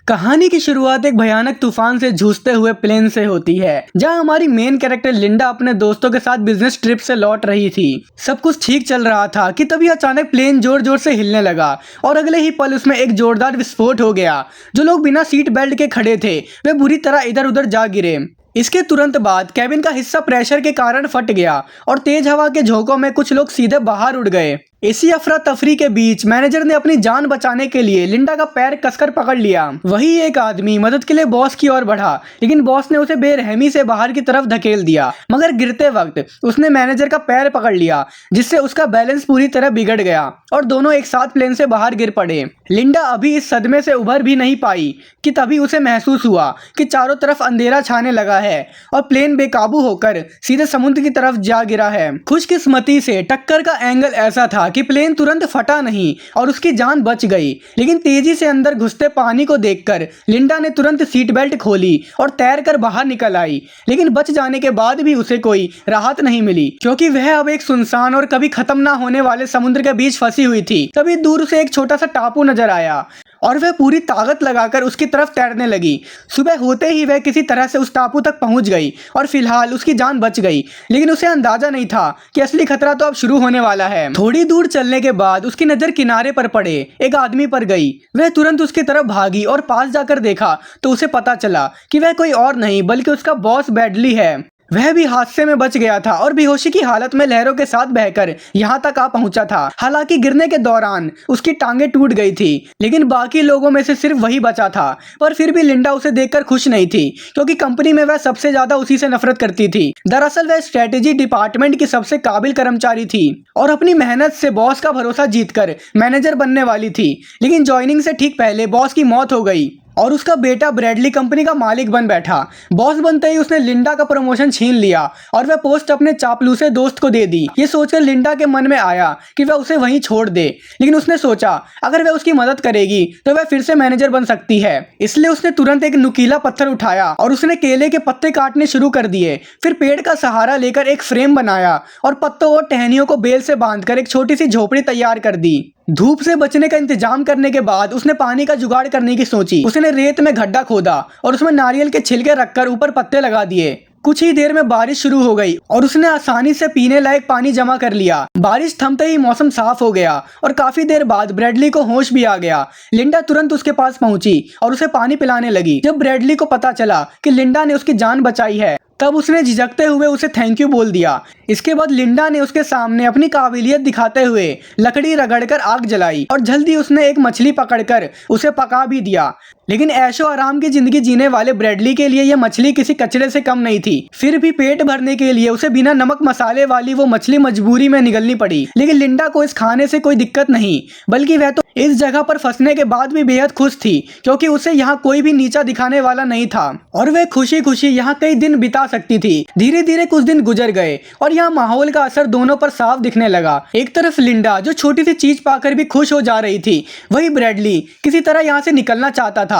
कहानी की शुरुआत एक भयानक तूफान से जूझते हुए प्लेन से होती है, जहां हमारी मेन कैरेक्टर लिंडा अपने दोस्तों के साथ बिजनेस ट्रिप से लौट रही थी। सब कुछ ठीक चल रहा था कि तभी अचानक प्लेन जोर जोर से हिलने लगा और अगले ही पल उसमें एक जोरदार विस्फोट हो गया। जो लोग बिना सीट बेल्ट के खड़े थे वे बुरी तरह इधर उधर जा गिरे। इसके तुरंत बाद कैबिन का हिस्सा प्रेशर के कारण फट गया और तेज हवा के झोंकों में कुछ लोग सीधे बाहर उड़ गए। इसी अफरा तफरी के बीच मैनेजर ने अपनी जान बचाने के लिए लिंडा का पैर कसकर पकड़ लिया। वही एक आदमी मदद के लिए बॉस की ओर बढ़ा, लेकिन बॉस ने उसे बेरहमी से बाहर की तरफ धकेल दिया। मगर गिरते वक्त उसने मैनेजर का पैर पकड़ लिया, जिससे उसका बैलेंस पूरी तरह बिगड़ गया और दोनों एक साथ प्लेन से बाहर गिर पड़े। लिंडा अभी इस सदमे से उभर भी नहीं पाई कि तभी उसे महसूस हुआ कि चारों तरफ अंधेरा छाने लगा है और प्लेन बेकाबू होकर सीधे समुद्र की तरफ जा गिरा है। खुशकिस्मती से टक्कर का एंगल ऐसा था कि प्लेन तुरंत फटा नहीं और उसकी जान बच गई। लेकिन तेजी से अंदर घुसते पानी को देखकर लिंडा ने तुरंत सीट बेल्ट खोली और तैरकर बाहर निकल आई। लेकिन बच जाने के बाद भी उसे कोई राहत नहीं मिली, क्योंकि वह अब एक सुनसान और कभी खत्म ना होने वाले समुद्र के बीच फंसी हुई थी। तभी दूर से एक छोटा सा टापू नजर आया और वह पूरी ताकत लगाकर उसकी तरफ तैरने लगी। सुबह होते ही वह किसी तरह से उस टापू तक पहुंच गई और फिलहाल उसकी जान बच गई। लेकिन उसे अंदाजा नहीं था कि असली खतरा तो अब शुरू होने वाला है। थोड़ी दूर चलने के बाद उसकी नजर किनारे पर पड़े एक आदमी पर गई। वह तुरंत उसकी तरफ भागी और पास जाकर देखा तो उसे पता चला कि वह कोई और नहीं बल्कि उसका बॉस ब्रैडली है। वह भी हादसे में बच गया था और बेहोशी की हालत में लहरों के साथ बहकर यहाँ तक आ पहुंचा था। हालांकि गिरने के दौरान उसकी टांगे टूट गई थी, लेकिन बाकी लोगों में से सिर्फ वही बचा था। पर फिर भी लिंडा उसे देखकर खुश नहीं थी, क्योंकि कंपनी में वह सबसे ज्यादा उसी से नफरत करती थी। दरअसल वह स्ट्रेटेजी डिपार्टमेंट की सबसे काबिल कर्मचारी थी और अपनी मेहनत से बॉस का भरोसा जीतकर मैनेजर बनने वाली थी। लेकिन ज्वाइनिंग से ठीक पहले बॉस की मौत हो गई और उसका बेटा ब्रैडली कंपनी का मालिक बन बैठा। बॉस बनते ही उसने लिंडा का प्रमोशन छीन लिया और वह पोस्ट अपने चापलूसे दोस्त को दे दी। ये सोचकर लिंडा के मन में आया कि वह उसे वहीं छोड़ दे, लेकिन उसने सोचा अगर वह उसकी मदद करेगी तो वह फिर से मैनेजर बन सकती है। इसलिए उसने तुरंत एक नुकीला पत्थर उठाया और उसने केले के पत्ते काटने शुरू कर दिए। फिर पेड़ का सहारा लेकर एक फ्रेम बनाया और पत्तों और टहनियों को बेल से बांधकर एक छोटी सी झोपड़ी तैयार कर दी। धूप से बचने का इंतजाम करने के बाद उसने पानी का जुगाड़ करने की सोची। उसने रेत में गड्ढा खोदा और उसमें नारियल के छिलके रखकर ऊपर पत्ते लगा दिए। कुछ ही देर में बारिश शुरू हो गई और उसने आसानी से पीने लायक पानी जमा कर लिया। बारिश थमते ही मौसम साफ हो गया और काफी देर बाद ब्रैडली को होश भी आ गया। लिंडा तुरंत उसके पास पहुंची और उसे पानी पिलाने लगी। जब ब्रैडली को पता चला कि लिंडा ने उसकी जान बचाई है, तब उसने झिझकते हुए उसे थैंक यू बोल दिया। इसके बाद लिंडा ने उसके सामने अपनी काबिलियत दिखाते हुए लकड़ी रगड़कर आग जलाई और जल्दी उसने एक मछली पकड़कर उसे पका भी दिया। लेकिन ऐशो आराम की जिंदगी जीने वाले ब्रैडली के लिए यह मछली किसी कचरे से कम नहीं थी। फिर भी पेट भरने के लिए उसे बिना नमक मसाले वाली वो मछली मजबूरी में निगलनी पड़ी। लेकिन लिंडा को इस खाने से कोई दिक्कत नहीं, बल्कि वह तो इस जगह पर फंसने के बाद भी बेहद खुश थी, क्योंकि उसे यहाँ कोई भी नीचा दिखाने वाला नहीं था और वह खुशी खुशी यहाँ कई दिन बिता सकती थी। धीरे धीरे कुछ दिन गुजर गए और यहाँ माहौल का असर दोनों पर साफ दिखने लगा। एक तरफ लिंडा जो छोटी सी चीज पाकर भी खुश हो जा रही थी, वही ब्रैडली किसी तरह यहाँ से निकलना चाहता था।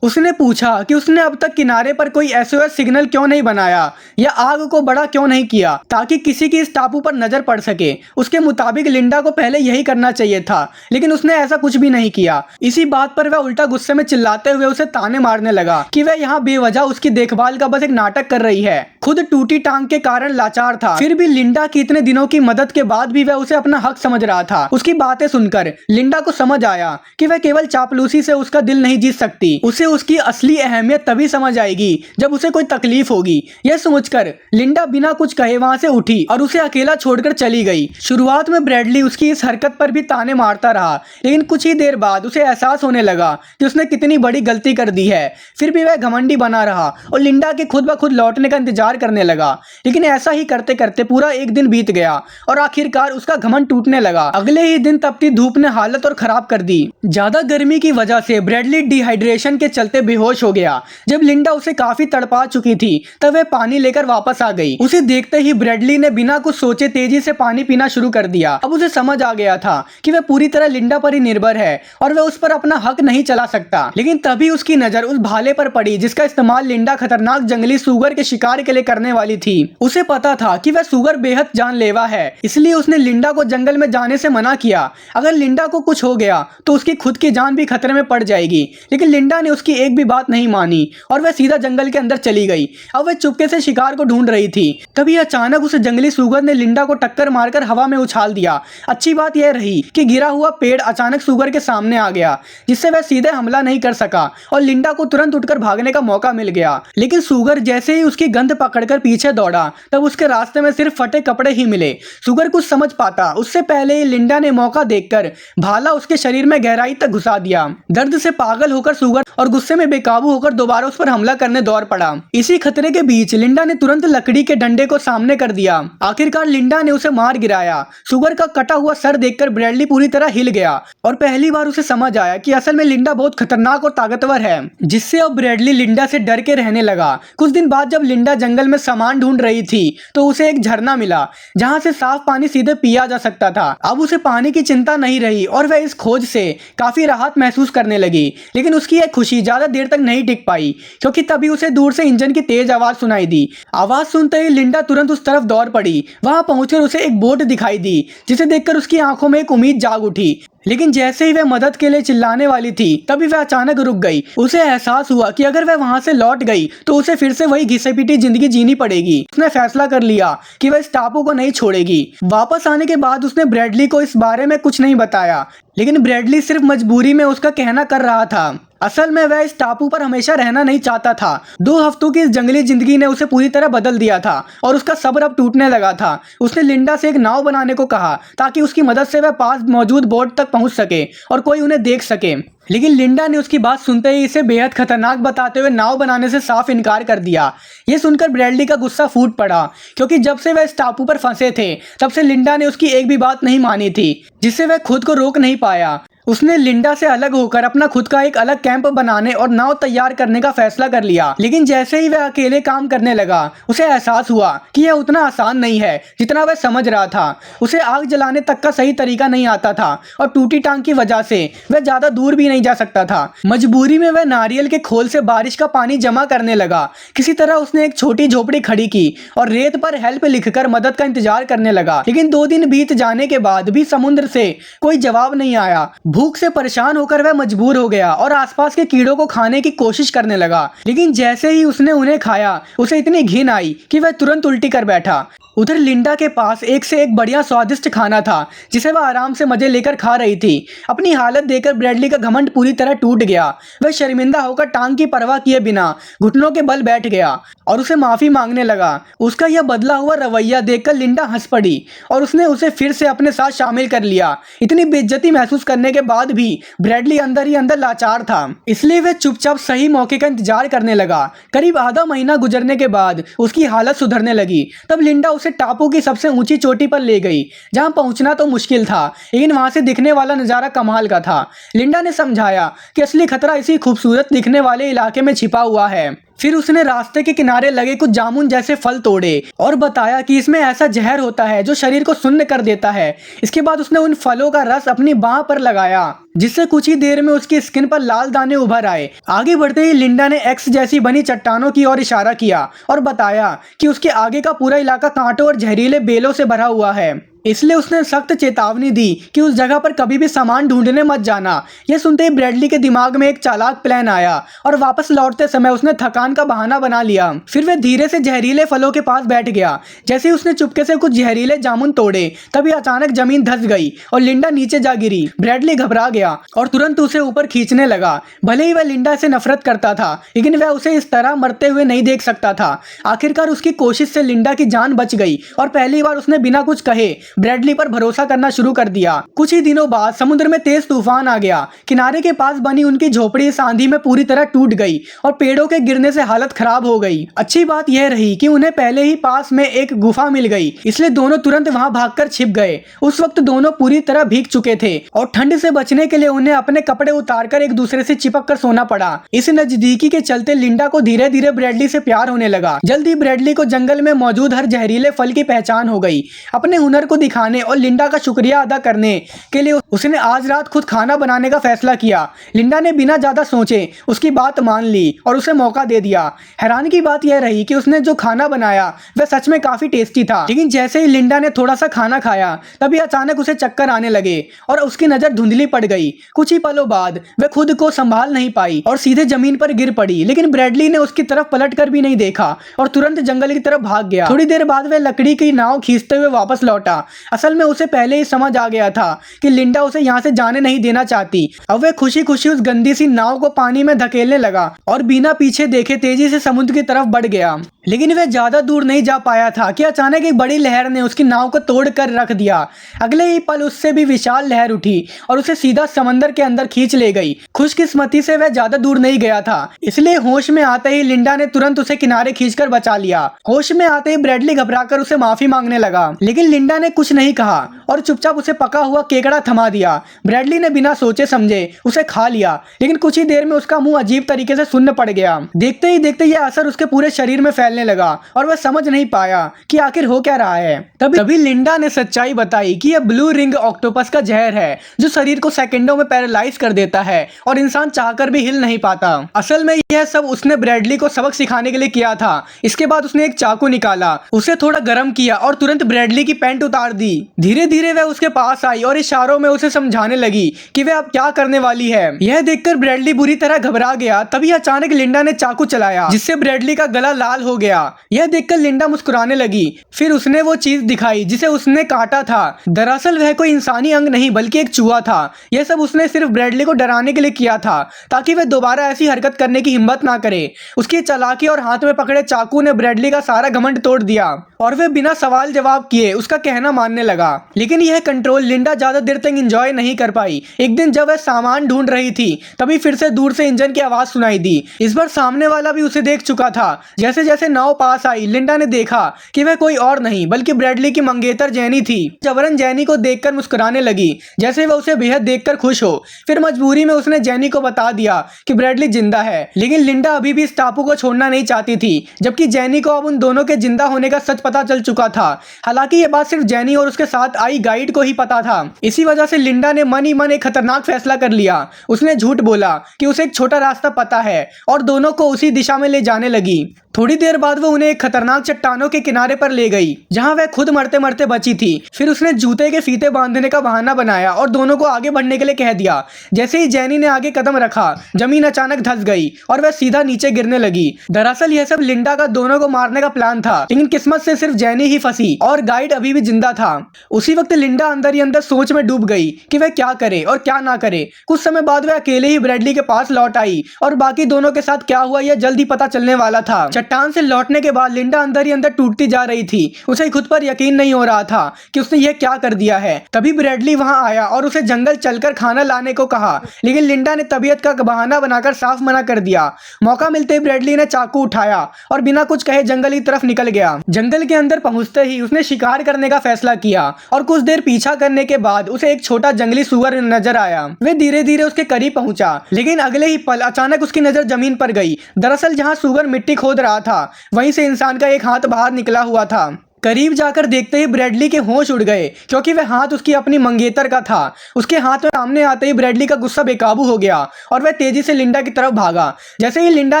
उसने पूछा कि उसने अब तक किनारे पर कोई एसओएस सिग्नल क्यों नहीं बनाया या आग को बड़ा क्यों नहीं किया ताकि किसी की इस टापू पर नजर पड़ सके। उसके मुताबिक लिंडा को पहले यही करना चाहिए था, लेकिन उसने ऐसा कुछ भी नहीं किया। इसी बात पर वह उल्टा गुस्से में चिल्लाते हुए उसे ताने मारने लगा कि वह यहाँ बेवजह उसकी देखभाल का बस एक नाटक कर रही है। खुद टूटी टांग के कारण लाचार था, फिर भी लिंडा की इतने दिनों की मदद के बाद भी वह उसे अपना हक समझ रहा था। उसकी बातें सुनकर लिंडा को समझ आया कि वह केवल चापलूसी से उसका दिल नहीं जीत सकती। उसे उसकी असली अहमियत तभी समझ आएगी जब उसे कोई तकलीफ होगी। यह सोचकर लिंडा बिना कुछ कहे वहां से उठी और उसे अकेला छोड़कर चली गई। शुरुआत में ब्रैडली उसकी इस हरकत पर भी ताने मारता रहा, लेकिन कुछ ही देर बाद उसे एहसास होने लगा कि उसने कितनी बड़ी गलती कर दी है। फिर भी वह घमंडी बना रहा और लिंडा के खुद ब खुद लौटने का इंतजार करने लगा। लेकिन ऐसा ही करते करते पूरा एक दिन बीत गया और आखिरकार उसका घमंड टूटने लगा। अगले ही दिन तपती धूप ने हालत और खराब कर दी। ज्यादा गर्मी की वजह से ब्रैडली डिहाइड्रेशन के चलते बेहोश हो गया। जब लिंडा उसे काफी तड़पा चुकी थी तब वह पानी लेकर वापस आ गई। उसे देखते ही ब्रैडली ने बिना कुछ सोचे तेजी से पानी पीना शुरू कर दिया। अब उसे समझ आ गया था कि वह पूरी तरह लिंडा पर ही निर्भर है और वह उस पर अपना हक नहीं चला सकता। लेकिन तभी उसकी नजर उस भाले पर पड़ी जिसका इस्तेमाल लिंडा खतरनाक जंगली सुगर के शिकार के लिए करने वाली थी। उसे पता था कि वह सुगर बेहद जानलेवा है, इसलिए उसने लिंडा को जंगल में जाने से मना किया। अगर लिंडा को कुछ हो गया तो उसकी खुद की जान भी खतरे में पड़ जाएगी। लेकिन लिंडा ने उसकी उसकी एक भी बात नहीं मानी और वह सीधा जंगल के अंदर चली गई। अब वह चुपके से शिकार को ढूंढ रही थी। तभी अचानक उस जंगली सुगर ने लिंडा को टक्कर मारकर हवा में उछाल दिया। अच्छी बात यह रही कि गिरा हुआ पेड़ अचानक सुगर के सामने आ गया, जिससे वह सीधे हमला नहीं कर सका और लिंडा को तुरंत उठकर भागने का मौका मिल गया। लेकिन सुगर जैसे ही उसकी गंध पकड़कर पीछे दौड़ा, तब उसके रास्ते में सिर्फ फटे कपड़े ही मिले। सुगर कुछ समझ पाता उससे पहले ही लिंडा ने मौका देखकर भाला उसके शरीर में गहराई तक घुसा दिया। दर्द से पागल होकर सुगर और गुस्से में बेकाबू होकर दोबारा उस पर हमला करने दौड़ पड़ा। इसी खतरे के बीच लिंडा ने तुरंत लकड़ी के डंडे को सामने कर दिया। आखिरकार लिंडा ने उसे मार गिराया। सुगर का कटा हुआ सर देखकर ब्रैडली पूरी तरह हिल गया और पहली बार उसे समझ आया कि असल में लिंडा बहुत खतरनाक और ताकतवर है, जिससे अब ब्रैडली लिंडा से डर के रहने लगा। कुछ दिन बाद जब लिंडा जंगल में सामान ढूंढ रही थी तो उसे एक झरना मिला जहां से साफ पानी सीधे पिया जा सकता था। अब उसे पानी की चिंता नहीं रही और वह इस खोज से काफी राहत महसूस करने लगी। लेकिन उसकी यह खुशी ज्यादा देर तक नहीं टिक पाई, क्योंकि तभी उसे दूर से इंजन की तेज आवाज सुनाई दी। आवाज सुनते ही लिंडा तुरंत उस तरफ दौड़ पड़ी। वहां पहुंचकर उसे एक बोट दिखाई दी, जिसे देखकर उसकी आंखों में एक उम्मीद जाग उठी। लेकिन जैसे ही वह मदद के लिए चिल्लाने वाली थी, तभी वह अचानक रुक गई। उसे एहसास हुआ कि अगर वह वहां से लौट गई तो उसे फिर से वही घिसे पिटी जिंदगी जीनी पड़ेगी। उसने फैसला कर लिया कि वह इस टापू को नहीं छोड़ेगी। वापस आने के बाद उसने ब्रैडली को इस बारे में कुछ नहीं बताया, लेकिन ब्रैडली सिर्फ मजबूरी में उसका कहना कर रहा था। असल में वह इस टापू पर हमेशा रहना नहीं चाहता था। 2 हफ्तों की इस जंगली जिंदगी ने उसे पूरी तरह बदल दिया था और उसका सब्र अब टूटने लगा था। उसने लिंडा से एक नाव बनाने को कहा ताकि उसकी मदद से वह पास मौजूद बोट तक पहुंच सके और कोई उन्हें देख सके। लेकिन लिंडा ने उसकी बात सुनते ही इसे बेहद खतरनाक बताते हुए नाव बनाने से साफ इनकार कर दिया। यह सुनकर ब्रैडली का गुस्सा फूट पड़ा, क्योंकि जब से वह इस टापू पर फंसे थे तब से लिंडा ने उसकी एक भी बात नहीं मानी थी, जिससे वह खुद को रोक नहीं पाया। उसने लिंडा से अलग होकर अपना खुद का एक अलग कैंप बनाने और नाव तैयार करने का फैसला कर लिया। लेकिन जैसे ही वह अकेले काम करने लगा, उसे एहसास हुआ कि यह उतना आसान नहीं है जितना वह समझ रहा था। उसे आग जलाने तक का सही तरीका नहीं आता था और टूटी टांग की वजह से वह ज्यादा दूर भी नहीं जा सकता था। मजबूरी में वह नारियल के खोल से बारिश का पानी जमा करने लगा। किसी तरह उसने एक छोटी झोपड़ी खड़ी की और रेत पर हेल्प लिखकर मदद का इंतजार करने लगा। लेकिन 2 दिन बीत जाने के बाद भी समुद्र से कोई जवाब नहीं आया। भूख से परेशान होकर वह मजबूर हो गया और आसपास के कीड़ों को खाने की कोशिश करने लगा। लेकिन जैसे ही उसने उन्हें खाया, उसे इतनी घिन आई कि वह तुरंत उल्टी कर बैठा। उधर लिंडा के पास एक से एक बढ़िया स्वादिष्ट खाना था, जिसे वह आराम से मजे लेकर खा रही थी। अपनी हालत देखकर ब्रैडली का घमंड पूरी तरह टूट गया। वह शर्मिंदा होकर टांग की परवाह किए बिना घुटनों के बल बैठ गया और उसे माफी मांगने लगा। उसका यह बदला हुआ रवैया देखकर लिंडा हंस पड़ी और उसने उसे फिर से अपने साथ शामिल कर लिया। इतनी बेइज्जती महसूस करने के बाद भी ब्रैडली अंदर ही अंदर लाचार था, इसलिए वह चुपचाप सही मौके का इंतजार करने लगा। करीब आधा महीना गुजरने के बाद उसकी हालत सुधरने लगी। तब लिंडा उसे टापू की सबसे ऊंची चोटी पर ले गई, जहां पहुंचना तो मुश्किल था, लेकिन वहां से दिखने वाला नजारा कमाल का था। लिंडा ने समझाया कि असली खतरा इसी खूबसूरत दिखने वाले इलाके में छिपा हुआ है। फिर उसने रास्ते के किनारे लगे कुछ जामुन जैसे फल तोड़े और बताया कि इसमें ऐसा जहर होता है जो शरीर को सुन्न कर देता है। इसके बाद उसने उन फलों का रस अपनी बाह पर लगाया, जिससे कुछ ही देर में उसकी स्किन पर लाल दाने उभर आए। आगे बढ़ते ही लिंडा ने एक्स जैसी बनी चट्टानों की ओर इशारा किया और बताया कि उसके आगे का पूरा इलाका कांटों और जहरीले बेलों से भरा हुआ है, इसलिए उसने सख्त चेतावनी दी कि उस जगह पर कभी भी सामान ढूंढने मत जाना। यह सुनते ही ब्रैडली के दिमाग में एक चालाक प्लान आया और वापस लौटते समय उसने थकान का बहाना बना लिया। फिर वह धीरे से जहरीले फलों के पास बैठ गया। जैसे ही उसने चुपके से कुछ जहरीले जामुन तोड़े, तभी अचानक जमीन धंस गई और लिंडा नीचे जा गिरी। ब्रैडली घबरा गया और तुरंत उसे ऊपर खींचने लगा। भले ही वह लिंडा से नफरत करता था, लेकिन वह उसे इस तरह मरते हुए नहीं देख सकता था। आखिरकार उसकी कोशिश से लिंडा की जान बच गई और पहली बार उसने बिना कुछ कहे ब्रैडली पर भरोसा करना शुरू कर दिया। कुछ ही दिनों बाद समुद्र में तेज तूफान आ गया। किनारे के पास बनी उनकी झोपड़ी इस आंधी में पूरी तरह टूट गई और पेड़ों के गिरने से हालत खराब हो गई। अच्छी बात यह रही कि उन्हें पहले ही पास में एक गुफा मिल गई, इसलिए दोनों तुरंत वहां भागकर छिप गए। उस वक्त दोनों पूरी तरह भीग चुके थे और ठंड से बचने के लिए उन्हें अपने कपड़े उतारकर एक दूसरे से चिपक कर सोना पड़ा। इस नजदीकी के चलते लिंडा को धीरे धीरे ब्रैडली से प्यार होने लगा। जल्दी ब्रैडली को जंगल में मौजूद हर जहरीले फल की पहचान हो गई। अपने हुनर को दिखाने और लिंडा का शुक्रिया अदा करने के लिए उसने आज रात खुद खाना बनाने का फैसला किया। लिंडा ने बिना ज्यादा सोचे उसकी बात मान ली और उसे मौका दे दिया। हैरानी की बात यह रही कि उसने जो खाना बनाया वह सच में काफी टेस्टी था, लेकिन जैसे ही लिंडा ने थोड़ा सा खाना खाया तभी अचानक उसे चक्कर आने लगे और उसकी नजर धुंधली पड़ गई। कुछ ही पलों बाद वह खुद को संभाल नहीं पाई और सीधे जमीन पर गिर पड़ी। लेकिन ब्रैडली ने उसकी तरफ पलट कर भी नहीं देखा और तुरंत जंगल की तरफ भाग गया। थोड़ी देर बाद वह लकड़ी की नाव खींचते हुए वापस लौटा। असल में उसे पहले ही समझ आ गया था कि लिंडा उसे यहाँ से जाने नहीं देना चाहती। अब वह खुशी खुशी उस गंदी सी नाव को पानी में धकेलने लगा और बिना पीछे देखे तेजी से समुद्र की तरफ बढ़ गया। लेकिन वह ज्यादा दूर नहीं जा पाया था कि अचानक एक बड़ी लहर ने उसकी नाव को तोड़ कर रख दिया। अगले ही पल उससे भी विशाल लहर उठी और उसे सीधा समंदर के अंदर खींच ले गई। खुशकिस्मती से वह ज्यादा दूर नहीं गया था, इसलिए होश में आते ही लिंडा ने तुरंत उसे किनारे खींचकर बचा लिया। होश में आते ही ब्रैडली घबराकर उसे माफी मांगने लगा, लेकिन लिंडा ने कुछ नहीं कहा और चुपचाप उसे पका हुआ केकड़ा थमा दिया। ब्रैडली ने बिना सोचे समझे उसे खा लिया, लेकिन कुछ ही देर में उसका मुंह अजीब तरीके से सुन्न पड़ गया। देखते ही देखते यह असर उसके पूरे शरीर में फैलने लगा और वह समझ नहीं पाया कि आखिर हो क्या रहा है। तभी लिंडा ने सच्चाई बताई कि यह ब्लू रिंग ऑक्टोपस का जहर है जो शरीर को सेकंडों में पैरालाइज कर देता है और इंसान चाहकर भी हिल नहीं पाता। असल में यह सब उसने ब्रैडली को सबक सिखाने के लिए किया था। इसके बाद उसने एक चाकू निकाला, उसे थोड़ा गर्म किया और तुरंत ब्रैडली की पैंट उतार दी। धीरे धीरे वह उसके पास आई और इशारों में उसे समझाने लगी कि वह अब क्या करने वाली है। यह देखकर ब्रैडली बुरी तरह घबरा गया। तभी अचानक लिंडा ने चाकू चलाया जिससे ब्रैडली का गला लाल हो गया। यह देखकर लिंडा मुस्कुराने लगी। फिर उसने वो चीज दिखाई जिसे उसने काटा था। दरअसल वह कोई इंसानी अंग नहीं बल्कि एक चूहा था। यह सब उसने सिर्फ ब्रैडली को डराने के लिए किया था ताकि वह दोबारा ऐसी हरकत करने की हिम्मत ना करे। उसकी चालाकी और हाथ में पकड़े चाकू ने ब्रैडली का सारा घमंड तोड़ दिया और वह बिना सवाल जवाब किए उसका कहना मानने लगा। लेकिन यह कंट्रोल लिंडा ज्यादा देर तक एंजॉय नहीं कर पाई। एक दिन जब वह सामान ढूंढ रही थी तभी फिर से दूर से इंजन की आवाज सुनाई दी। इस बार सामने वाला भी उसे देख चुका था। जैसे जैसे नाव पास आई लिंडा ने देखा कि वह कोई और नहीं बल्कि ब्रैडली की मंगेतर जैनी थी। जबरन जैनी को देखकर मुस्कुराने लगी जैसे वह उसे बेहद देखकर खुश हो। फिर मजबूरी में उसने जैनी को बता दिया कि ब्रैडली जिंदा है, लेकिन लिंडा अभी भी इस टापू को छोड़ना नहीं चाहती थी, जबकि जैनी को अब उन दोनों के जिंदा होने का सच पता चल चुका था। हालांकि यह बात सिर्फ जैनी और उसके साथ आई गाइड को ही पता था। इसी वजह से लिंडा ने मन ही मन एक खतरनाक फैसला कर लिया। उसने झूठ बोला कि उसे एक छोटा रास्ता पता है और दोनों को उसी दिशा में ले जाने लगी। थोड़ी देर बाद वो उन्हें एक खतरनाक चट्टानों के किनारे पर ले गई जहां वह खुद मरते मरते बची थी। फिर उसने जूते के फीते बांधने का बहाना बनाया और दोनों को आगे बढ़ने के लिए कह दिया। जैसे ही जैनी ने आगे कदम रखा जमीन अचानक धंस गई और वह सीधा नीचे गिरने लगी। दरअसल यह सब लिंडा का दोनों को मारने का प्लान था, लेकिन किस्मत से सिर्फ जैनी ही फंसी और गाइड अभी भी जिंदा था। उसी वक्त लिंडा अंदर ही अंदर सोच में डूब गई कि वह क्या करे और क्या ना करे। कुछ समय बाद वह अकेले ही ब्रैडली के पास लौट आई और बाकी दोनों के साथ क्या हुआ यह जल्द ही पता चलने वाला था। चट्टान से लौटने के बाद लिंडा अंदर ही अंदर टूटती जा रही थी। उसे खुद पर यकीन नहीं हो रहा था कि उसने यह क्या कर दिया है। तभी ब्रैडली वहां आया और उसे जंगल चलकर खाना लाने को कहा, लेकिन लिंडा ने तबीयत का बहाना बनाकर साफ मना कर दिया। मौका मिलते ही ब्रैडली ने चाकू उठाया और बिना कुछ कहे जंगल की तरफ निकल गया। जंगल के अंदर पहुंचते ही उसने शिकार करने का फैसला किया और कुछ देर पीछा करने के बाद उसे एक छोटा जंगली सुअर नजर आया। वह धीरे धीरे उसके करीब पहुंचा, लेकिन अगले ही पल अचानक उसकी नजर जमीन पर गई। दरअसल जहां सुअर मिट्टी खोद रहा था वहीं से इंसान का एक हाथ बाहर निकला हुआ था। करीब जाकर देखते ही ब्रैडली के होश उड़ गए क्योंकि वह हाथ उसकी अपनी मंगेतर का था। उसके हाथ में सामने आते ही ब्रैडली का गुस्सा बेकाबू हो गया और वह तेजी से लिंडा की तरफ भागा। जैसे ही लिंडा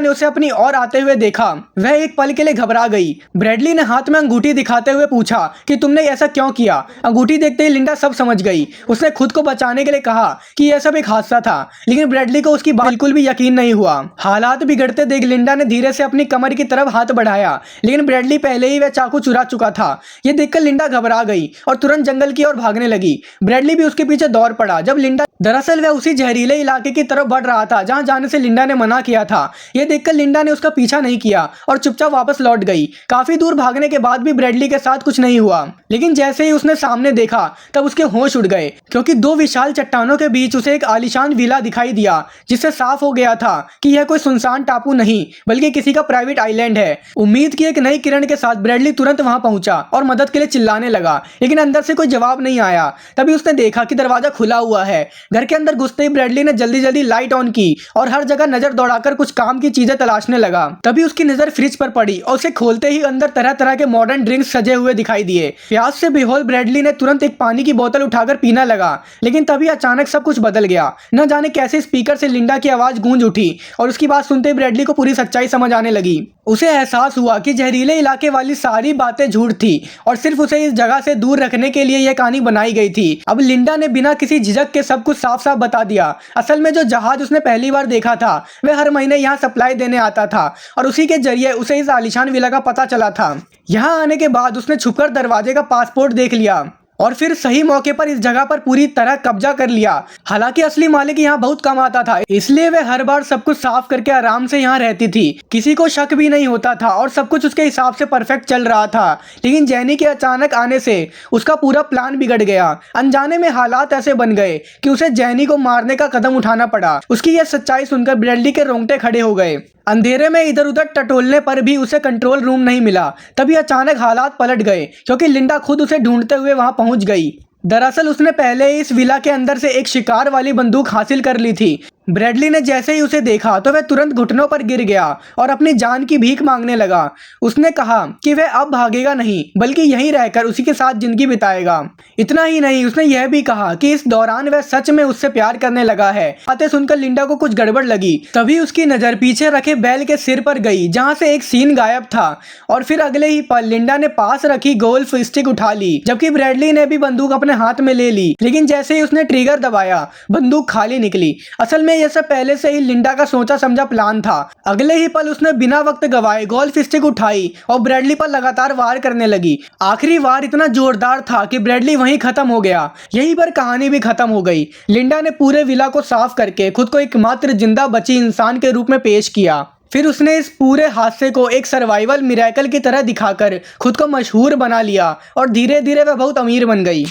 ने उसे अपनी ओर आते हुए देखा वह एक पल के लिए घबरा गई। ब्रैडली ने हाथ में अंगूठी दिखाते हुए पूछा कि तुमने ऐसा क्यों किया। अंगूठी देखते ही लिंडा सब समझ गई। उसने खुद को बचाने के लिए कहा कि यह सब एक हादसा था, लेकिन ब्रैडली को उसकी बात बिल्कुल भी यकीन नहीं हुआ। हालात बिगड़ते देख लिंडा ने धीरे से अपनी कमर की तरफ हाथ बढ़ाया, लेकिन ब्रैडली पहले ही वह चाकू चुरा चुका था। यह देखकर लिंडा घबरा गई और तुरंत जंगल की ओर भागने लगी। ब्रैडली भी उसके पीछे दौड़ पड़ा। जब लिंडा दरअसल वह उसी जहरीले इलाके की तरफ बढ़ रहा था जहां जाने से लिंडा ने मना किया था। यह देखकर लिंडा ने उसका पीछा नहीं किया और चुपचाप वापस लौट गई। काफी दूर भागने के बाद भी ब्रैडली के साथ कुछ नहीं हुआ, लेकिन जैसे ही उसने सामने देखा तब उसके होश उड़ गए क्योंकि दो विशाल चट्टानों के बीच उसे एक आलीशान विला दिखाई दिया, जिससे साफ हो गया था कि यह कोई सुनसान टापू नहीं बल्कि किसी का प्राइवेट आइलैंड है। उम्मीद की एक नई किरण के साथ ब्रैडली तुरंत वहां पहुंचा और मदद के लिए चिल्लाने लगा, लेकिन अंदर से कोई जवाब नहीं आया। तभी उसने देखा कि दरवाजा खुला हुआ है। घर के अंदर घुसते ही ब्रैडली ने जल्दी जल्दी लाइट ऑन की और हर जगह नजर दौड़ाकर कुछ काम की चीजें तलाशने लगा। तभी उसकी नजर फ्रिज पर पड़ी और उसे खोलते ही अंदर तरह तरह के मॉडर्न ड्रिंक्स सजे हुए दिखाई दिए। प्यास से बेहोश ब्रैडली ने तुरंत एक पानी की बोतल उठाकर पीना लगा, लेकिन तभी अचानक सब कुछ बदल गया। न जाने कैसे स्पीकर से लिंडा की आवाज गूंज उठी और उसकी बात सुनते ही ब्रैडली को पूरी सच्चाई समझ आने लगी। उसे एहसास हुआ कि जहरीले इलाके वाली सारी बातें झूठ थी और सिर्फ उसे इस जगह से दूर रखने के लिए यह कहानी बनाई गई थी। अब लिंडा ने बिना किसी झिझक के सब कुछ साफ साफ बता दिया। असल में जो जहाज उसने पहली बार देखा था वह हर महीने यहाँ सप्लाई देने आता था और उसी के जरिए उसे इस आलीशान विला का पता चला था। यहाँ आने के बाद उसने छुपकर दरवाजे का पासपोर्ट देख लिया और फिर सही मौके पर इस जगह पर पूरी तरह कब्जा कर लिया। हालांकि असली मालिक यहाँ बहुत कम आता था, इसलिए वह हर बार सब कुछ साफ करके आराम से यहाँ रहती थी। किसी को शक भी नहीं होता था और सब कुछ उसके हिसाब से परफेक्ट चल रहा था। लेकिन जैनी के अचानक आने से उसका पूरा प्लान बिगड़ गया। अनजाने में हालात ऐसे बन गए कि उसे जैनी को मारने का कदम उठाना पड़ा। उसकी यह सच्चाई सुनकर ब्रैडली के रोंगटे खड़े हो गए। अंधेरे में इधर उधर टटोलने पर भी उसे कंट्रोल रूम नहीं मिला। तभी अचानक हालात पलट गए क्योंकि लिंडा खुद उसे ढूंढते हुए वहां पहुंच गई। दरअसल उसने पहले ही इस विला के अंदर से एक शिकार वाली बंदूक हासिल कर ली थी। ब्रैडली ने जैसे ही उसे देखा तो वह तुरंत घुटनों पर गिर गया और अपनी जान की भीख मांगने लगा। उसने कहा कि वह अब भागेगा नहीं बल्कि यहीं रहकर उसी के साथ जिंदगी बिताएगा। इतना ही नहीं, उसने यह भी कहा कि इस दौरान वह सच में उससे प्यार करने लगा है। बातें सुनकर लिंडा को कुछ गड़बड़ लगी। तभी उसकी नजर पीछे रखे बैल के सिर पर गई जहां से एक सीन गायब था और फिर अगले ही पल लिंडा ने पास रखी गोल्फ स्टिक उठा ली, जबकि ब्रैडली ने भी बंदूक अपने हाथ में ले ली। लेकिन जैसे ही उसने ट्रिगर दबाया बंदूक खाली निकली। असल में यह सब पहले से ही लिंडा का सोचा समझा प्लान था। अगले ही पल उसने बिना वक्त गवाए गोल्फ स्टिक उठाई और ब्रैडली पर लगातार वार करने लगी। आखिरी वार इतना जोरदार था कि ब्रैडली वहीं खत्म हो गया। यहीं पर कहानी भी खत्म हो गई। लिंडा ने पूरे विला को साफ करके खुद को एकमात्र जिंदा बची इंसान के रूप में पेश किया। फिर उसने इस पूरे हादसे को एक सर्वाइवल मिरेकल की तरह दिखाकर खुद को मशहूर बना लिया और धीरे धीरे वह बहुत अमीर बन गई।